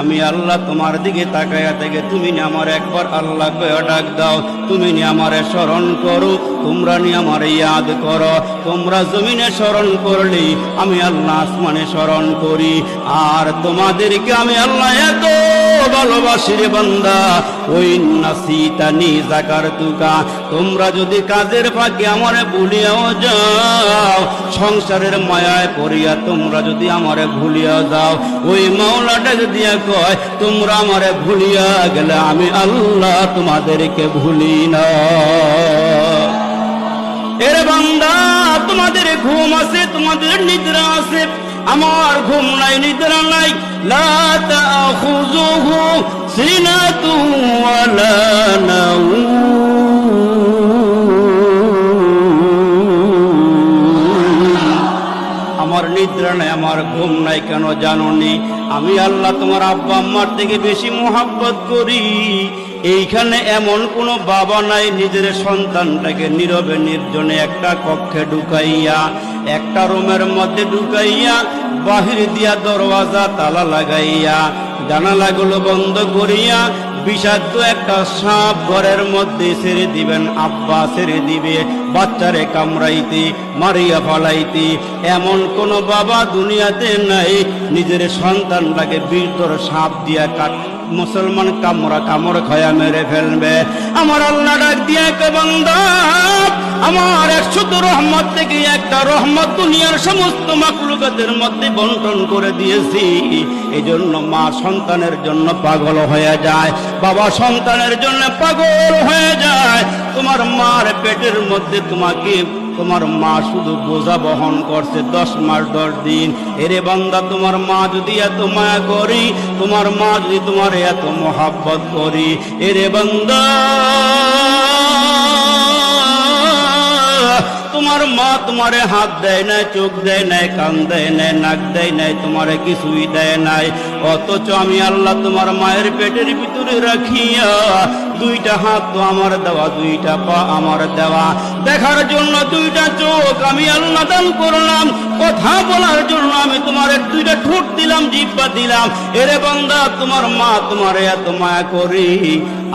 আমি আল্লাহ তোমার দিকে তাকায়া থেকে তুমি নি আমার একবার আল্লাহ কয়ে ডাক দাও, তুমি নি আমারে স্মরণ করো, তোমরা নি আমারে ইয়াদ করো। তোমরা জমিনে স্মরণ করলি, আমি আল্লাহ আসমানে স্মরণ করি। আর তোমাদেরকে আমি আল্লাহ এত ভালোবাসি রে বান্দা, ওই নাসিতানি যাকারতুকা, তোমরা যদি কাজের ফাঁকে আমারে ভুলিয়াও যাও, সংসারের মায়ায় পড়িয়া তোমরা যদি আমারে ভুলিয়া যাও, ওই মাওলাটা যদি কয় তোমরা আমারে ভুলিয়া গেলে আমি আল্লাহ তোমাদেরকে ভুলি না। এর বান্দা, তোমাদের ঘুম আছে, তোমাদের নিদ্রা আছে, আমার ঘুম নাই, নিদ্রা নাই। লা তাখুযুহু সিনাতুন ওয়ালা নাওম, আমার নিদ্রা নাই, আমার ঘুম নাই। কেন জানোনি? আমি আল্লাহ তোমার আব্বা আম্মার থেকে বেশি মোহাব্বত করি। এইখানে এমন কোনো বাবা নাই নিজের সন্তানটাকে নীরবে নির্জনে একটা কক্ষে ঢুকাইয়া, একটা রুমের মধ্যে ঢুকাইয়া, বাহির দিয়া দরওয়াজা তালা লাগাইয়া, জানালাগুলো বন্ধ করিয়া বিষাক্ত একটা সাপ ঘরের মধ্যে ছেড়ে দিবেন। আব্বা ছেড়ে দিবে বাচ্চারে কামড়াইতে, মারিয়া ফলাইতে। এমন কোন বাবা দুনিয়াতে নাই নিজের সন্তানটাকে বীরতর সাপ দিয়া মুসলমান কামড় খায়া মেরে ফেলবে। আমার আল্লাহ ডাক দিয়া কে বান্দা, আমার 100 রহমত থেকে একটা রহমত দুনিয়ার সমস্ত মাখলুকাতের মধ্যে বন্টন করে দিয়েছি। এজন্য মা সন্তানের জন্য পাগল হয়ে যায়, বাবা সন্তানের জন্য পাগল হয়ে যায়। তোমার মার পেটের মধ্যে তোমার মা শুধু বোঝা বহন করছে 10 মাস 10 দিন। এরে বান্দা, তোমার মা যদি এত মায়া করি, তোমার মা যদি তোমার এত মোহাব্বত করি, এরে বান্দা, তোমার মা তোমারে হাত দেয় নাই, চোখ দেয় নাই, কান দেয় নাই, নাক দেয় নাই, তোমারে কিছুই দেয় নাই। অথচ আমি আল্লাহ তোমার মায়ের পেটের ভিতরে রাখিয়া 2টা হাত তো আমার দেওয়া, 2টা পা আমার দেওয়া, দেখার জন্য 2টা চোখ আমি আল্লাহ দান করলাম, কথা বলার জন্য আমি তোমার 2টা ঠোঁট দিলাম, জিহ্বা দিলাম। এরে বান্দা, তোমার মা তোমারে এত মায়া করি,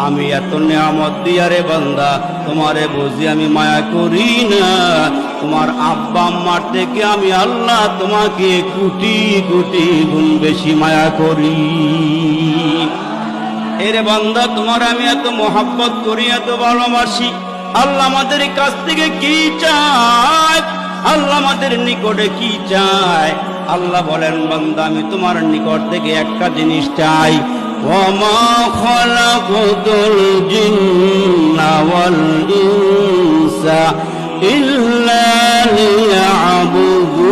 আমি এত নিয়ামত দিয়া রে বান্দা তোমারে বুঝি আমি মায়া করি না। তোমার আব্বা আম্মার থেকে আমি আল্লাহ তোমাকে কোটি কোটি গুণ বেশি মায়া করি। এরে বান্দা, তোমার আমি এত মোহাব্বত করি, এত ভালোবাসি। আল্লাহ আমাদের কাছ থেকে কি চায়? আল্লাহ আমাদের নিকটে কি চায়? আল্লাহ বলেন, বান্দা আমি তোমার নিকট থেকে একটা জিনিস চাই। ওয়ামা খালাকুতুল জিন্না ওয়াল ইনসা ইল্লা লিয়াবুদুন।